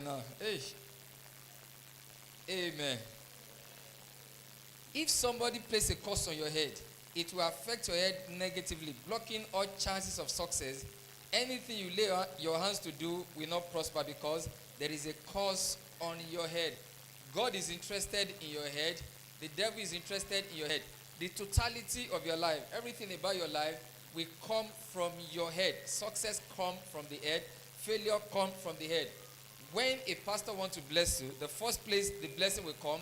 now. Hey. Amen. If somebody places a curse on your head, it will affect your head negatively, blocking all chances of success. Anything you lay your hands to do will not prosper because there is a curse on your head. God is interested in your head. The devil is interested in your head. The totality of your life, everything about your life will come from your head. Success comes from the head. Failure comes from the head. When a pastor wants to bless you, the first place the blessing will come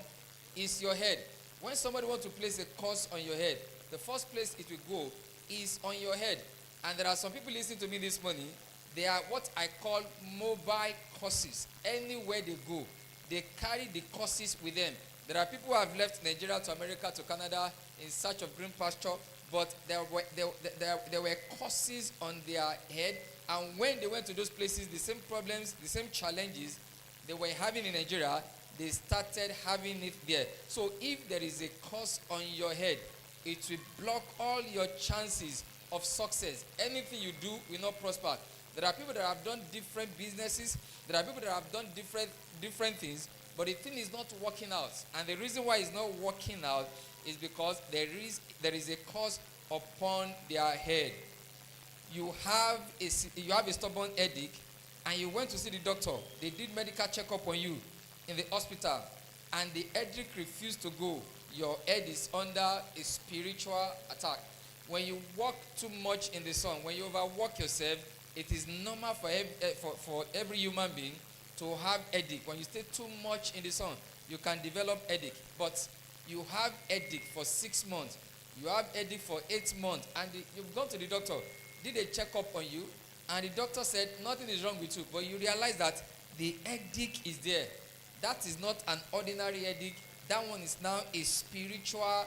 is your head. When somebody wants to place a curse on your head, the first place it will go is on your head. And there are some people listening to me this morning. They are what I call mobile curses. Anywhere they go, they carry the curses with them. There are people who have left Nigeria to America to Canada in search of green pasture, but there were curses on their head. And when they went to those places, the same problems, the same challenges they were having in Nigeria, they started having it there. So if there is a curse on your head, it will block all your chances of success. Anything you do will not prosper. There are people that have done different businesses. There are people that have done different things, but the thing is not working out. And the reason why it's not working out is because there is a curse upon their head. You have a stubborn headache, and you went to see the doctor. They did medical checkup on you in the hospital, and the headache refused to go. Your head is under a spiritual attack. When you walk too much in the sun, when you overwork yourself, it is normal for every human being to have headache. When you stay too much in the sun, you can develop headache. But you have headache for 6 months. You have headache for 8 months. And you've gone to the doctor, did a checkup on you, and the doctor said nothing is wrong with you. But you realize that the headache is there. That is not an ordinary headache. That one is now a spiritual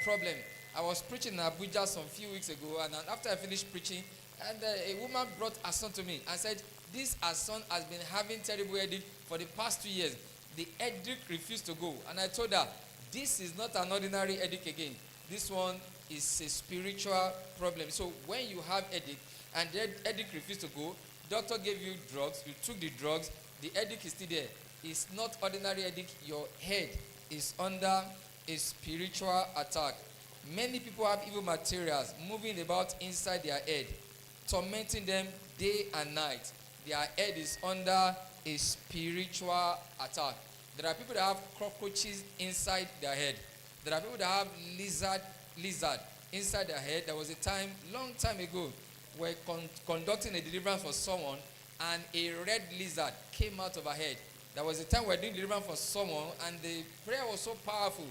problem. I was preaching in Abuja some few weeks ago, and after I finished preaching, and a woman brought her son to me and said, this her son has been having terrible headache for the past 2 years. The headache refused to go. And I told her, this is not an ordinary headache again. This one is a spiritual problem. So when you have headache and the headache refused to go, doctor gave you drugs, you took the drugs, the headache is still there. It's not ordinary headache. Your head is under a spiritual attack. Many people have evil materials moving about inside their head, tormenting them day and night. Their head is under a spiritual attack. There are people that have cockroaches inside their head. There are people that have lizard inside their head. There was a time, long time ago, we're conducting a deliverance for someone, and a red lizard came out of her head. There was a time we were doing deliverance for someone, and the prayer was so powerful.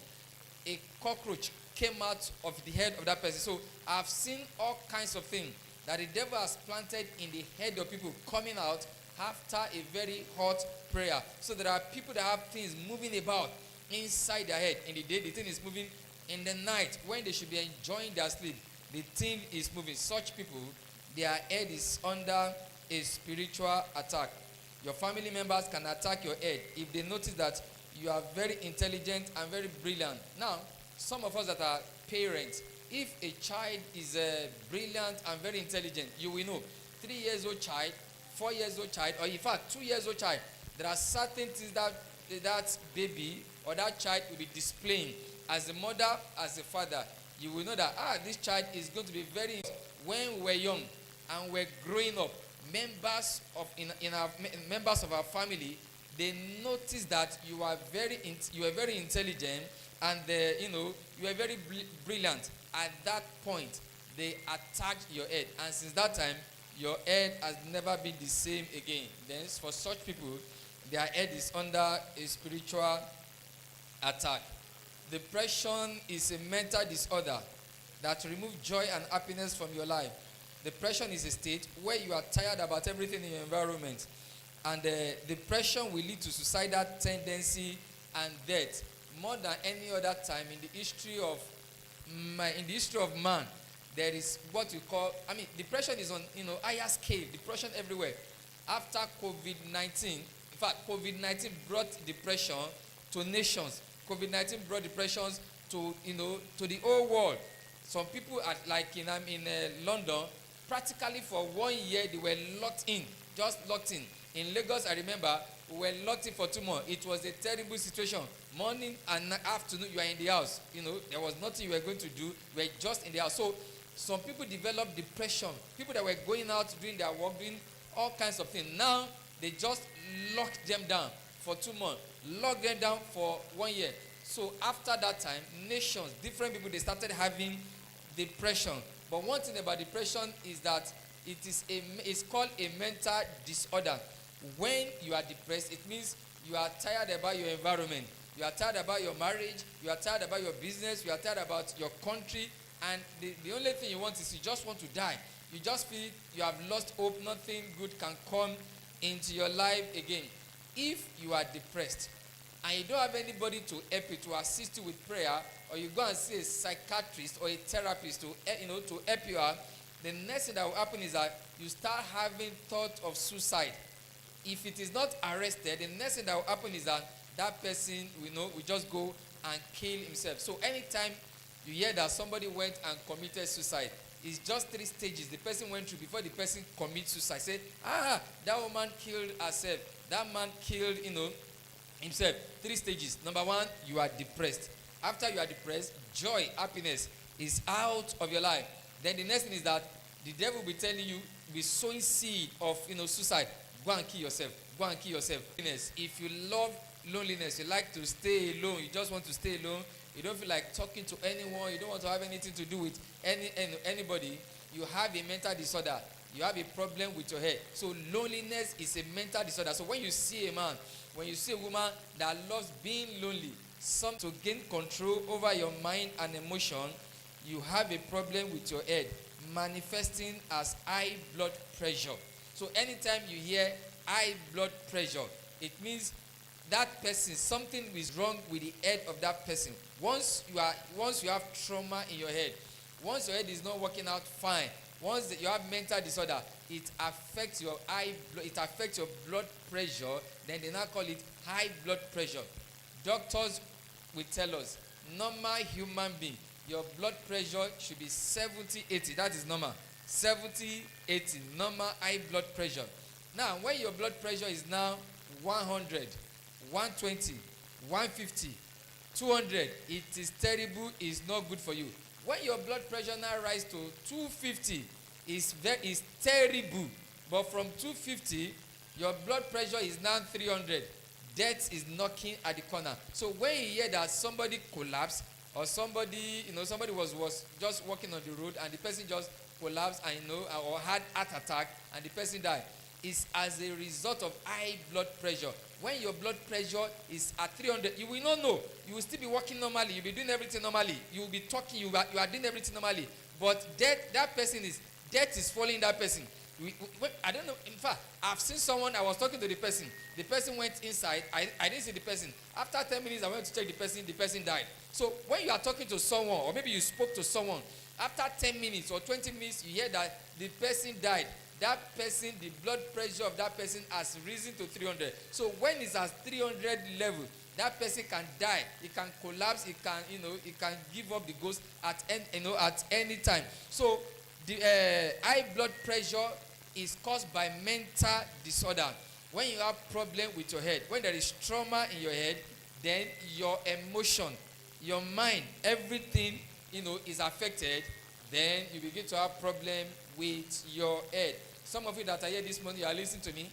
A cockroach came out of the head of that person. So I've seen all kinds of things that the devil has planted in the head of people coming out after a very hot prayer. So there are people that have things moving about inside their head. In the day, the thing is moving. In the night, when they should be enjoying their sleep, the thing is moving. Such people, their head is under a spiritual attack. Your family members can attack your head if they notice that you are very intelligent and very brilliant. Now, some of us that are parents, if a child is brilliant and very intelligent, you will know. 3 years old child, 4 years old child, or in fact 2 years old child, there are certain things that baby or that child will be displaying. As a mother, as a father, you will know that this child is going to be very. When we're young and we're growing up, members of our family, they notice that you are very intelligent, and you are very brilliant. At that point, they attacked your head, and since that time, your head has never been the same again. Then, for such people, their head is under a spiritual attack. Depression is a mental disorder that removes joy and happiness from your life. Depression is a state where you are tired about everything in your environment, and depression will lead to suicidal tendency and death more than any other time in the history of man. There is what you call, depression is on higher scale. Depression everywhere. After COVID-19, in fact, COVID-19 brought depression to nations. COVID-19 brought depressions to the whole world. Some people in London, practically for 1 year they were locked in. In Lagos, I remember we were locked in for 2 months. It was a terrible situation. Morning and afternoon, you are in the house. There was nothing you were going to do. You were just in the house. So some people developed depression. People that were going out, doing their work, doing all kinds of things. Now, they just locked them down for 2 months. Locked them down for 1 year. So after that time, nations, different people, they started having depression. But one thing about depression is that it's called a mental disorder. When you are depressed, it means you are tired about your environment. You are tired about your marriage. You are tired about your business. You are tired about your country. And the only thing you want is you just want to die. You just feel you have lost hope. Nothing good can come into your life again. If you are depressed and you don't have anybody to help you, to assist you with prayer, or you go and see a psychiatrist or a therapist to help you out, the next thing that will happen is that you start having thought of suicide. If it is not arrested, the next thing that will happen is that person will just go and kill himself. So anytime you hear that somebody went and committed suicide, it's just 3 stages the person went through before the person commits suicide. Say, that woman killed herself. That man killed, himself. 3 stages. Number 1, you are depressed. After you are depressed, joy, happiness is out of your life. Then the next thing is that the devil will be telling you, be sowing seed of suicide. Go and kill yourself. Go and kill yourself. If you love loneliness, you like to stay alone, you just want to stay alone, you don't feel like talking to anyone, you don't want to have anything to do with anybody, you have a mental disorder. You have a problem with your head. So loneliness is a mental disorder. So when you see a man, when you see a woman that loves being lonely, some to gain control over your mind and emotion, you have a problem with your head, manifesting as high blood pressure. So anytime you hear high blood pressure, it means that person, something is wrong with the head of that person. Once you have trauma in your head, once your head is not working out fine, once you have mental disorder, it affects your blood pressure. Then they now call it high blood pressure. Doctors will tell us, normal human being, your blood pressure should be 70-80. That is normal. 70-80, normal high blood pressure. Now, when your blood pressure is now 100, 120, 150, 200, it is terrible, it's not good for you. When your blood pressure now rises to 250, it's terrible. But from 250, your blood pressure is now 300. Death is knocking at the corner. So when you hear that somebody collapsed, or somebody was just walking on the road and the person just collapsed and or had heart attack and the person died, it's as a result of high blood pressure. When your blood pressure is at 300, you will not know. You will still be walking normally. You'll be doing everything normally. You will be talking. You are doing everything normally. But death is following that person. I don't know. In fact, I've seen someone. I was talking to the person. The person went inside. I didn't see the person. After 10 minutes, I went to check the person. The person died. So when you are talking to someone, or maybe you spoke to someone, after 10 minutes or 20 minutes, you hear that the person died. That person, the blood pressure of that person has risen to 300. So when it's at 300 level, that person can die. It can collapse. It can give up the ghost at any time. So the high blood pressure is caused by mental disorder. When you have problem with your head, when there is trauma in your head, then your emotion, your mind, everything is affected. Then you begin to have problem with your head. Some of you that are here this morning, you are listening to me,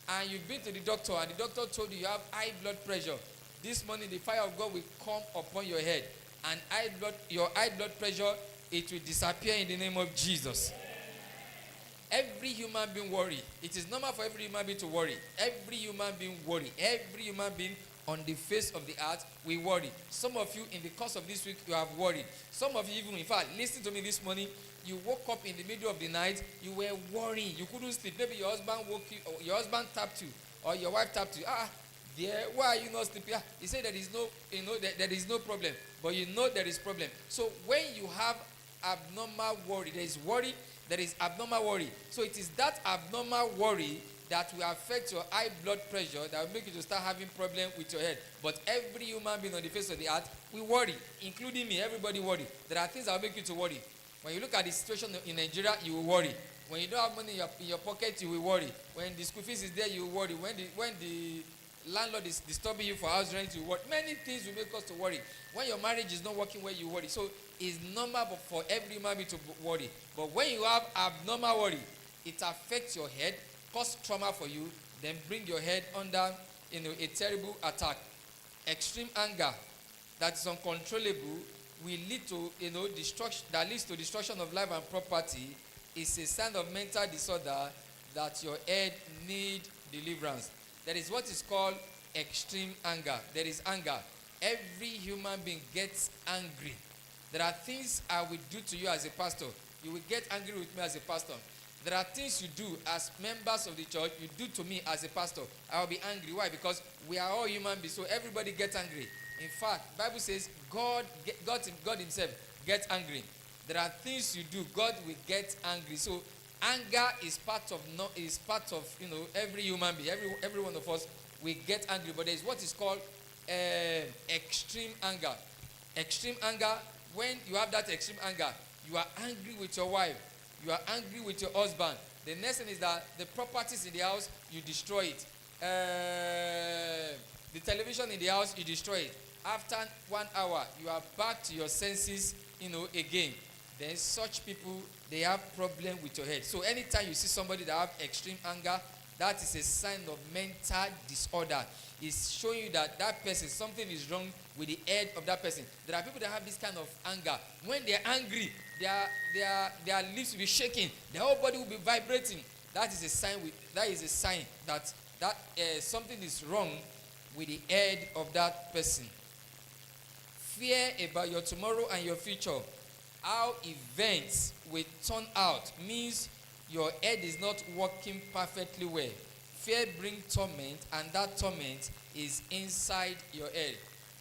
and you've been to the doctor, and the doctor told you have high blood pressure. This morning, the fire of God will come upon your head, and your high blood pressure, it will disappear in the name of Jesus. Every human being worry. It is normal for every human being to worry. Every human being worry. Every human being on the face of the earth, we worry. Some of you, in the course of this week, you have worried. Some of you, even, in fact, listen to me this morning, you woke up in the middle of the night, you were worrying, you couldn't sleep. Maybe your husband woke you, or your husband tapped you, or your wife tapped you. Dear, why are you not sleeping? He said there is no, there is no problem, but you know there is problem. So when you have abnormal worry, there is worry, there is abnormal worry. So it is that abnormal worry that will affect your high blood pressure, that will make you to start having problem with your head. But every human being on the face of the earth, we worry, including me. Everybody worry. There are things that will make you to worry. When you look at the situation in Nigeria, you will worry. When you don't have money in your pocket, you will worry. When the school fees is there, you will worry. When the landlord is disturbing you for house rent, you worry. Many things will make us to worry. When your marriage is not working well, you worry. So it's normal for every human being to worry. But when you have abnormal worry, it affects your head, cause trauma for you, then bring your head under a terrible attack. Extreme anger that is uncontrollable will lead to destruction, that leads to destruction of life and property, is a sign of mental disorder that your head need deliverance. There is what is called extreme anger. There is anger. Every human being gets angry. There are things I will do to you as a pastor. You will get angry with me as a pastor. There are things you do as members of the church, you do to me as a pastor. I will be angry. Why? Because we are all human beings, so everybody gets angry. In fact, the Bible says God himself gets angry. There are things you do, God will get angry. So anger is part of every human being. Every one of us will get angry. But there is what is called extreme anger. Extreme anger, when you have that extreme anger, you are angry with your wife. You are angry with your husband. The next thing is that the properties in the house, you destroy it. The television in the house, you destroy it. After 1 hour, you are back to your senses, again. Then such people, they have problem with your head. So anytime you see somebody that have extreme anger, that is a sign of mental disorder. It's showing you that person, something is wrong with the head of that person. There are people that have this kind of anger. When they're angry, their lips will be shaking. Their whole body will be vibrating. That is a sign that something is wrong with the head of that person. Fear about your tomorrow and your future. How events will turn out means your head is not working perfectly well. Fear brings torment, and that torment is inside your head.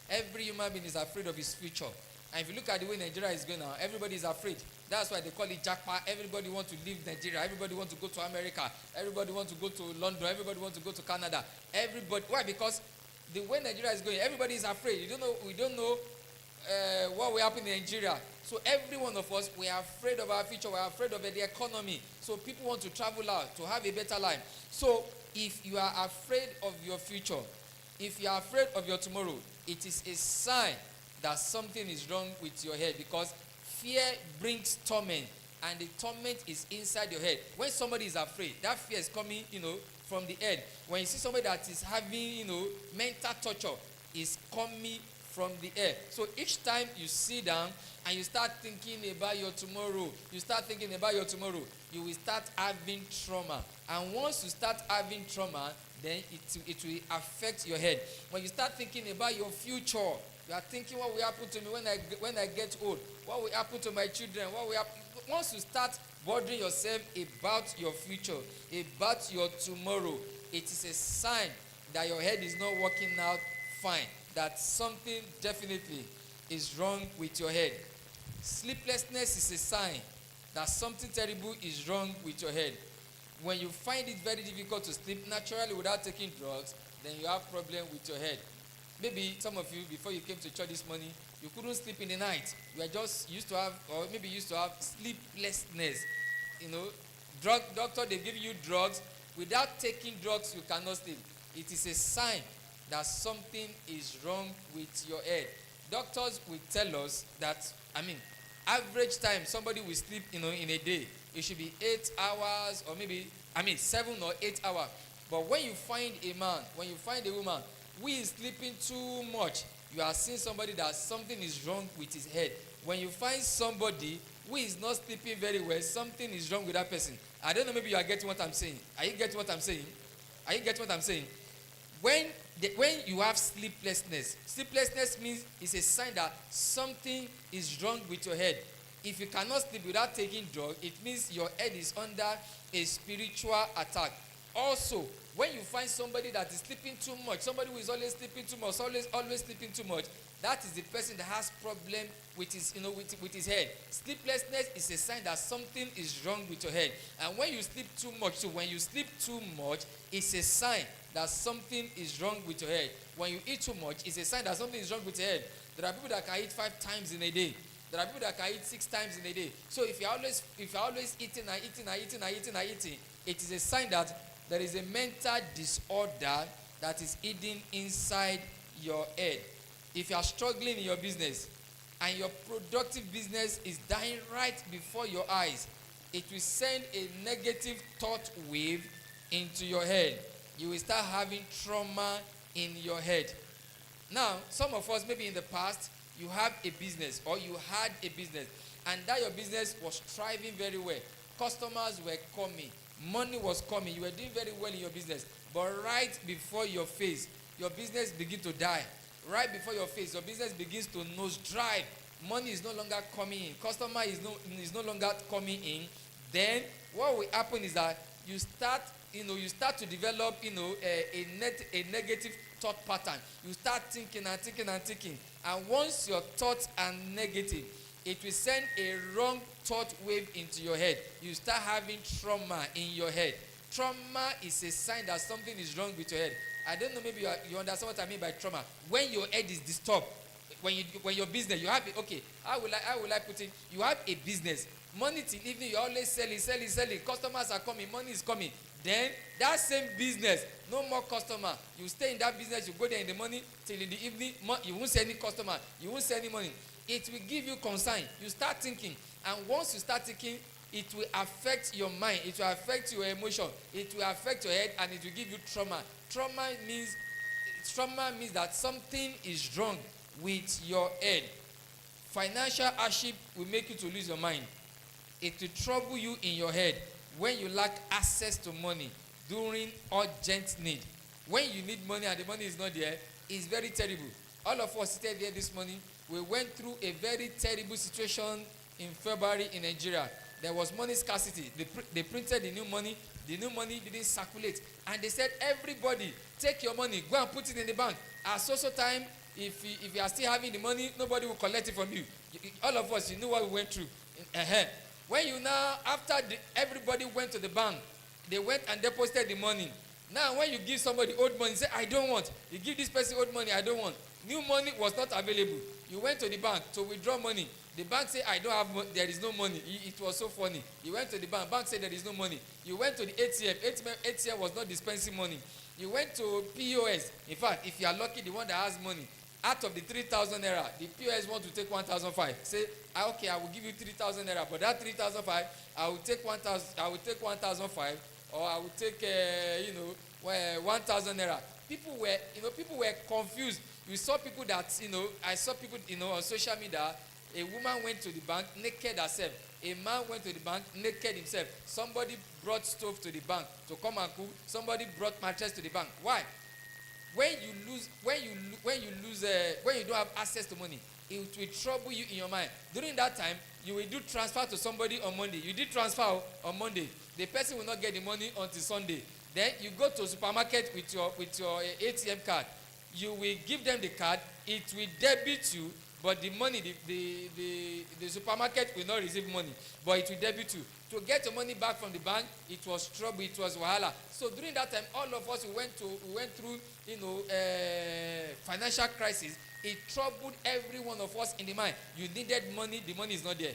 Every human being is afraid of his future. And if you look at the way Nigeria is going now, everybody is afraid. That's why they call it jackpot. Everybody wants to leave Nigeria. Everybody wants to go to America. Everybody wants to go to London. Everybody wants to go to Canada. Everybody. Why? Because the way Nigeria is going, everybody is afraid. We don't know what will happen in Nigeria. So every one of us, we are afraid of our future. We are afraid of the economy. So people want to travel out to have a better life. So if you are afraid of your future, if you are afraid of your tomorrow, it is a sign that something is wrong with your head, because fear brings torment, and the torment is inside your head. When somebody is afraid, that fear is coming, from the head. When you see somebody that is having, mental torture, is coming from the air. So each time you sit down and you start thinking about your tomorrow, you will start having trauma. And once you start having trauma, then it will affect your head. When you start thinking about your future, you are thinking, what will happen to me when I get old? What will happen to my children? What will happen? Once you start bothering yourself about your future, about your tomorrow, it is a sign that your head is not working out fine, that something definitely is wrong with your head. Sleeplessness is a sign that something terrible is wrong with your head. When you find it very difficult to sleep naturally without taking drugs, then you have problem with your head. Maybe some of you, before you came to church this morning, you couldn't sleep in the night. You are just used to have sleeplessness. Doctor, they give you drugs. Without taking drugs, you cannot sleep. It is a sign that something is wrong with your head. Doctors will tell us that, average time somebody will sleep, in a day, it should be 8 hours, or 7 or 8 hours. But when you find a man, when you find a woman who is sleeping too much, you are seeing somebody that something is wrong with his head. When you find somebody who is not sleeping very well, something is wrong with that person. I don't know, maybe you are getting what I'm saying. Are you getting what I'm saying? Are you getting what I'm saying? When you have sleeplessness means it's a sign that something is wrong with your head. If you cannot sleep without taking drugs, it means your head is under a spiritual attack. Also, when you find somebody that is sleeping too much, somebody who is always sleeping too much, always sleeping too much, that is the person that has problem with his, with his head. Sleeplessness is a sign that something is wrong with your head. And when you sleep too much, so when you sleep too much, it's a sign that something is wrong with your head. When you eat too much, it's a sign that something is wrong with your head. There are people that can eat 5 times in a day. There are people that can eat 6 times in a day. So if you're always eating, it is a sign that there is a mental disorder that is hidden inside your head. If you are struggling in your business and your productive business is dying right before your eyes, it will send a negative thought wave into your head. You will start having trauma in your head. Now, some of us, maybe in the past, you have a business or you had a business, and that your business was thriving very well. Customers were coming, money was coming, you were doing very well in your business. But right before your face, your business begins to die. Right before your face, your business begins to nosedive. Money is no longer coming in. Customer is no longer coming in. Then what will happen is that you start to develop, a negative thought pattern. You start thinking and thinking and thinking. And once your thoughts are negative, it will send a wrong thought wave into your head. You start having trauma in your head. Trauma is a sign that something is wrong with your head. I don't know, maybe you understand what I mean by trauma. When your head is disturbed, when your business, you have it, okay, how will I put it? You have a business. Money till evening, you always selling. Customers are coming, money is coming. Then that same business, no more customer. You stay in that business, you go there in the morning till in the evening, you won't see any customer, you won't see any money. It will give you concern. You start thinking, and once you start thinking, it will affect your mind, it will affect your emotion, it will affect your head, and it will give you trauma. Trauma means that something is wrong with your head. Financial hardship will make you to lose your mind. It will trouble you in your head when you lack access to money during urgent need. When you need money and the money is not there, it's very terrible. All of us seated here this morning, we went through a very terrible situation in February in Nigeria. There was money scarcity. They printed the new money. The new money didn't circulate. And they said, everybody, take your money, go and put it in the bank. At so time, if you are still having the money, nobody will collect it from you. All of us, you know what we went through. When you now, after everybody went to the bank, they went and deposited the money. Now, when you give somebody old money, say, I don't want. You give this person old money, I don't want. New money was not available. You went to the bank to withdraw money. The bank said, I don't have money. There is no money. It was so funny. You went to the bank. Bank said there is no money. You went to the ATM. ATM was not dispensing money. You went to POS. In fact, if you are lucky, the one that has money, out of the 3,000 naira, the POS want to take 1,500. Say, okay, I will give you 3,000 naira, but that 3,500, I will take 1,000. I will take 1,500, or I will take 1,000 naira. People were confused. You saw people that I saw people on social media. A woman went to the bank naked herself. A man went to the bank naked himself. Somebody brought stove to the bank to come and cook. Somebody brought mattress to the bank. Why? When you don't have access to money, it will trouble you in your mind. During that time, you will do transfer to somebody on Monday. You did transfer on Monday. The person will not get the money until Sunday. Then you go to supermarket with your ATM card. You will give them the card. It will debit you, but the money, the supermarket will not receive money, but it will debit you. To get your money back from the bank, it was trouble, it was wahala. So during that time, all of us we went through financial crisis. It troubled every one of us in the mind. You needed money, the money is not there.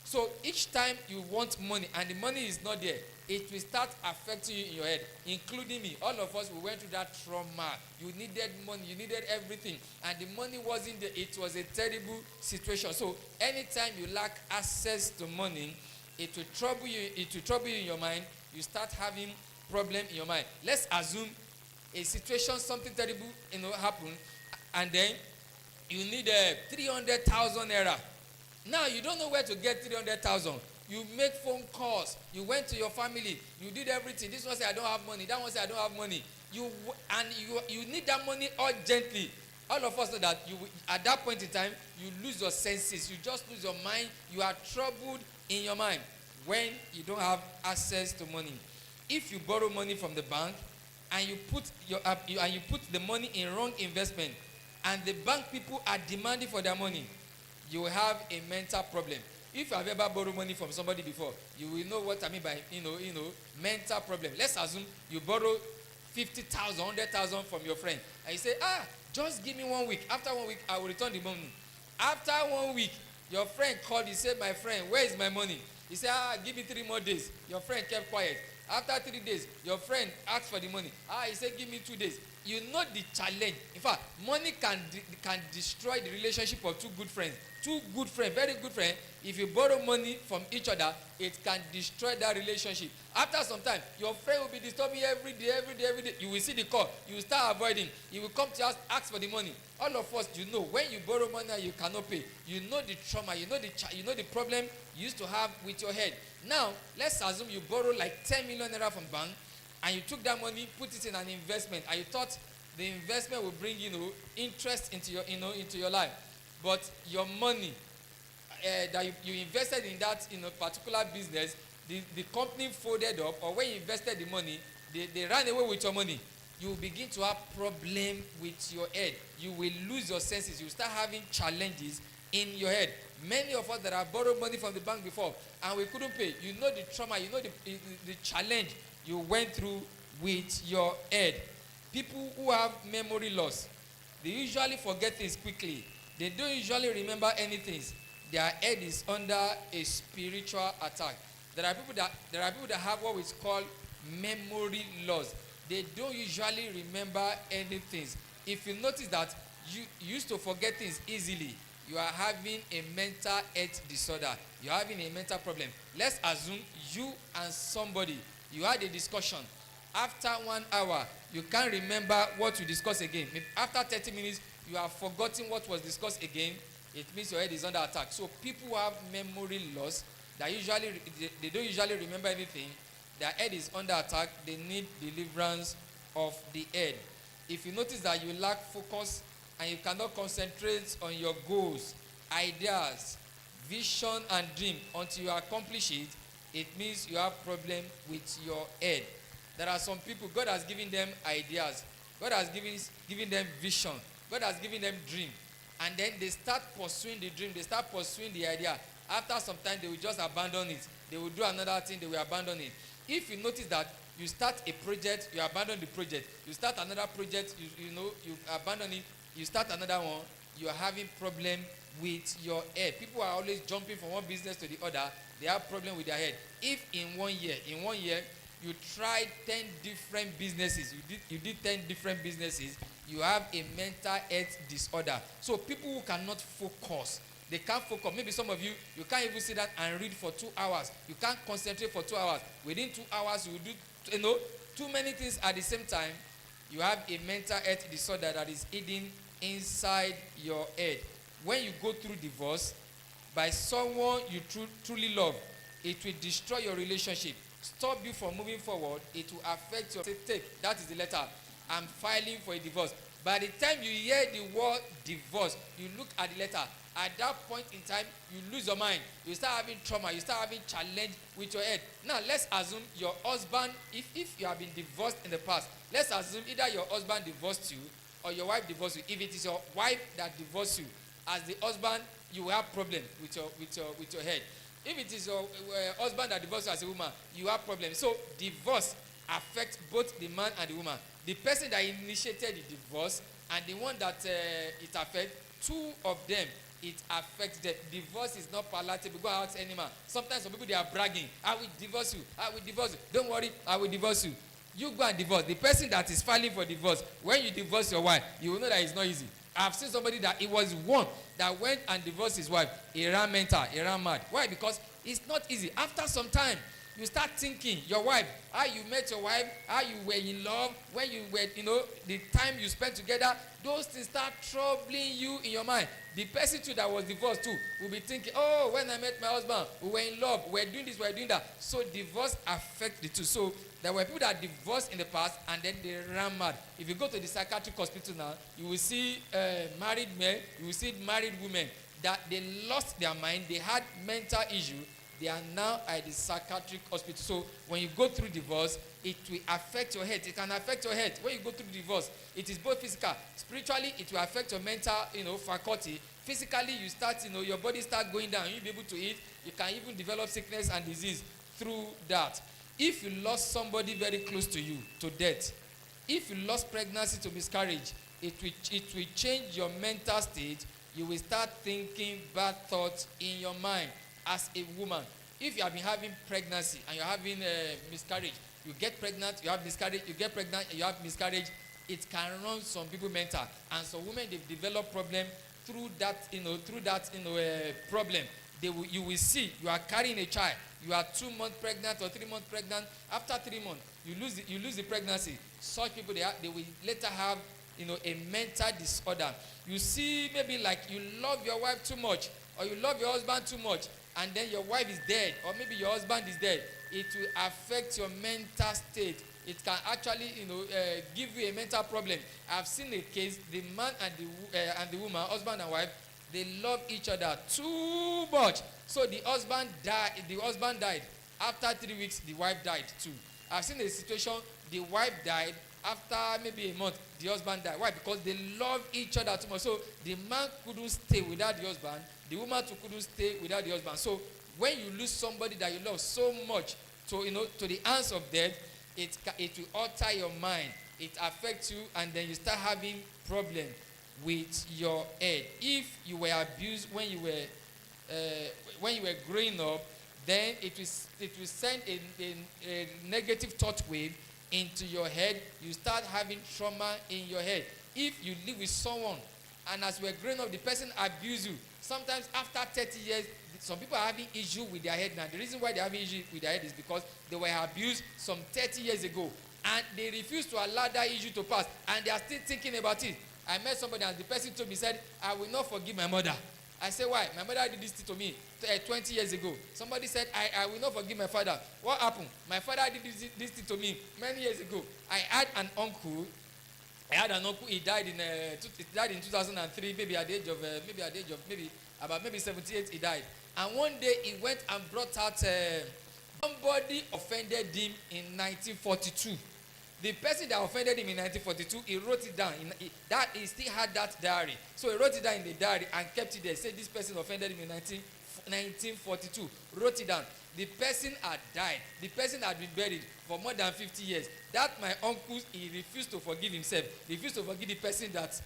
So each time you want money and the money is not there, it will start affecting you in your head, including me. All of us, we went through that trauma. You needed money, you needed everything, and the money wasn't there. It was a terrible situation. So anytime you lack access to money, it will trouble you. It will trouble you in your mind. You start having problem in your mind. Let's assume a situation, something terrible, happen, and then you need 300,000 naira. Now you don't know where to get 300,000. You make phone calls. You went to your family. You did everything. This one said I don't have money. That one said I don't have money. You need that money urgently. All of us know that at that point in time you lose your senses. You just lose your mind. You are troubled in your mind when you don't have access to money. If you borrow money from the bank and you put the money in wrong investment, and the bank people are demanding for their money, you will have a mental problem. If you have ever borrowed money from somebody before, you will know what I mean by mental problem. Let's assume you borrow 50,000, 100,000 from your friend, and you say, just give me 1 week. After 1 week, I will return the money. After 1 week, your friend called you, said, my friend, where is my money? He said, give me 3 more days. Your friend kept quiet. After 3 days, your friend asked for the money. He said, give me 2 days. you know the challenge. In fact, money can destroy the relationship of two good friends. Two good friends, very good friends. If you borrow money from each other, it can destroy that relationship. After some time, your friend will be disturbing every day. You will see the call. You will start avoiding. He will come to us, ask for the money. All of us, you know, when you borrow money and you cannot pay, you know the trauma, you know the problem you used to have with your head. Now, let's assume you borrow like 10 million naira from bank, and you took that money, put it in an investment, and you thought the investment will bring, interest into your life. But your money that you invested in that particular business, the company folded up, or when you invested the money, they ran away with your money. You will begin to have problem with your head. You will lose your senses. You will start having challenges in your head. Many of us that have borrowed money from the bank before and we couldn't pay, you know the trauma, you know the challenge you went through with your head. People who have memory loss, they usually forget things quickly. They don't usually remember anything. Their head is under a spiritual attack. There are people that have what we call memory loss. They don't usually remember anything. If you notice that you used to forget things easily, you are having a mental health disorder. You are having a mental problem. Let's assume you and somebody, you had a discussion. After 1 hour, you can't remember what you discussed again. After 30 minutes, you have forgotten what was discussed again. It means your head is under attack. So people who have memory loss, they don't usually remember anything. Their head is under attack. They need deliverance of the head. If you notice that you lack focus and you cannot concentrate on your goals, ideas, vision, and dream until you accomplish it, it means you have problem with your head. There are some people, God has given them ideas. God has given them vision. God has given them dream. And then they start pursuing the dream. They start pursuing the idea. After some time, they will just abandon it. They will do another thing. They will abandon it. If you notice that you start a project, you abandon the project. You start another project, you abandon it. You start another one. You are having problem with your head. People are always jumping from one business to the other. They have problem with their head. If in 1 year, you tried 10 different businesses, you did 10 different businesses, you have a mental health disorder. So people who cannot focus, they can't focus. Maybe some of you can't even sit down and read for 2 hours. You can't concentrate for 2 hours. Within 2 hours, you will do too many things at the same time. You have a mental health disorder that is hidden inside your head. When you go through divorce by someone you truly love, it will destroy your relationship, stop you from moving forward. It will affect your take. That is the letter. I'm filing for a divorce. By the time you hear the word divorce, you look at the letter. At that point in time, you lose your mind. You start having trauma. You start having challenge with your head. Now, let's assume your husband, if you have been divorced in the past, let's assume either your husband divorced you or your wife divorced you. If it is your wife that divorced you, as the husband, you will have problem with your head. If it is your husband that divorced you as a woman, you have problems. So divorce affects both the man and the woman. The person that initiated the divorce and the one that it affects, two of them, it affects them. Divorce is not palatable. Go out any man. Sometimes some people, they are bragging. I will divorce you. I will divorce you. Don't worry, I will divorce you. You go and divorce. The person that is filing for divorce, when you divorce your wife, you will know that it's not easy. I've seen somebody that it was one that went and divorced his wife. He ran mental, he ran mad. Why? Because it's not easy. After some time, you start thinking, your wife, how you met your wife, how you were in love, when you were, the time you spent together, those things start troubling you in your mind. The person too that was divorced too will be thinking, oh, when I met my husband, we were in love, we were doing this, we were doing that. So divorce affects the two. So there were people that divorced in the past and then they ran mad. If you go to the psychiatric hospital now, you will see married men, you will see married women that they lost their mind, they had mental issue. They are now at the psychiatric hospital. So when you go through divorce, it will affect your head. It can affect your head. When you go through divorce, it is both physical. Spiritually, it will affect your mental, faculty. Physically, you start, your body start going down. You'll be able to eat. You can even develop sickness and disease through that. If you lost somebody very close to you to death, if you lost pregnancy to miscarriage, it will change your mental state. You will start thinking bad thoughts in your mind. As a woman, if you have been having pregnancy and you're having miscarriage, you get pregnant, you have miscarriage, you get pregnant, and you have miscarriage, it can run some people mental. And some women, they've developed problem through that, problem. You will see, you are carrying a child, you are 2 months pregnant or 3 months pregnant. After 3 months, you lose the pregnancy. Such people, they will later have, a mental disorder. You see, maybe like you love your wife too much, or you love your husband too much, and then your wife is dead, or maybe your husband is dead. It will affect your mental state. It can actually, give you a mental problem. I've seen a case, the man and the woman, husband and wife, they love each other too much. So the husband died. After 3 weeks, the wife died too. I've seen a situation, the wife died. After maybe a month, the husband died. Why? Because they love each other too much. So the man couldn't stay without the husband. The woman too couldn't stay without the husband. So when you lose somebody that you love so much to the hands of death, it will alter your mind. It affects you, and then you start having problems with your head. If you were abused when you were growing up, then it will send a negative thought wave into your head. You start having trauma in your head. If you live with someone, and as we're growing up, the person abused you, sometimes after 30 years, some people are having issue with their head now. The reason why they are having issue with their head is because they were abused some 30 years ago, and they refuse to allow that issue to pass, and they are still thinking about it. I met somebody, and the person told me, said, I will not forgive my mother. I said, why? My mother did this to me 20 years ago. Somebody said, I will not forgive my father. What happened? My father did this to me many years ago. I had an uncle. He died in 2003, maybe at the age of about 78. He died. And one day he went and brought out somebody offended him in 1942. The person that offended him in 1942, he wrote it down. He still had that diary. So he wrote it down in the diary and kept it there. Said this person offended him in 1942. Wrote it down. The person had died. The person had been buried for more than 50 years. That my uncle, he refused to forgive himself. He refused to forgive the person that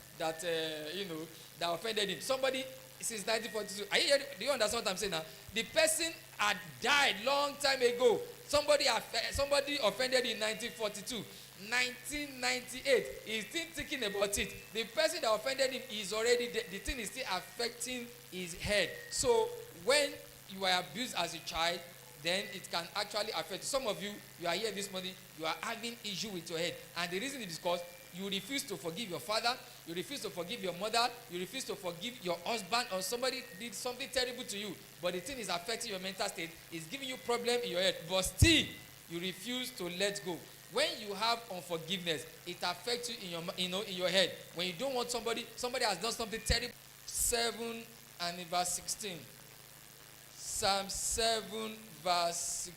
offended him. Somebody since 1942. Do you understand what I'm saying now? The person had died long time ago. Somebody offended in 1942. 1998, he's still thinking about it. The person that offended him is already dead. The thing is still affecting his head. So when you are abused as a child, then it can actually affect you. Some of you are here this morning, you are having issue with your head. And the reason is because you refuse to forgive your father, you refuse to forgive your mother, you refuse to forgive your husband, or somebody did something terrible to you. But the thing is affecting your mental state, it's giving you problem in your head. But still, you refuse to let go. When you have unforgiveness, it affects you in your head. When you don't want somebody has done something terrible. 7 and verse 16. Psalm 7 verse 16.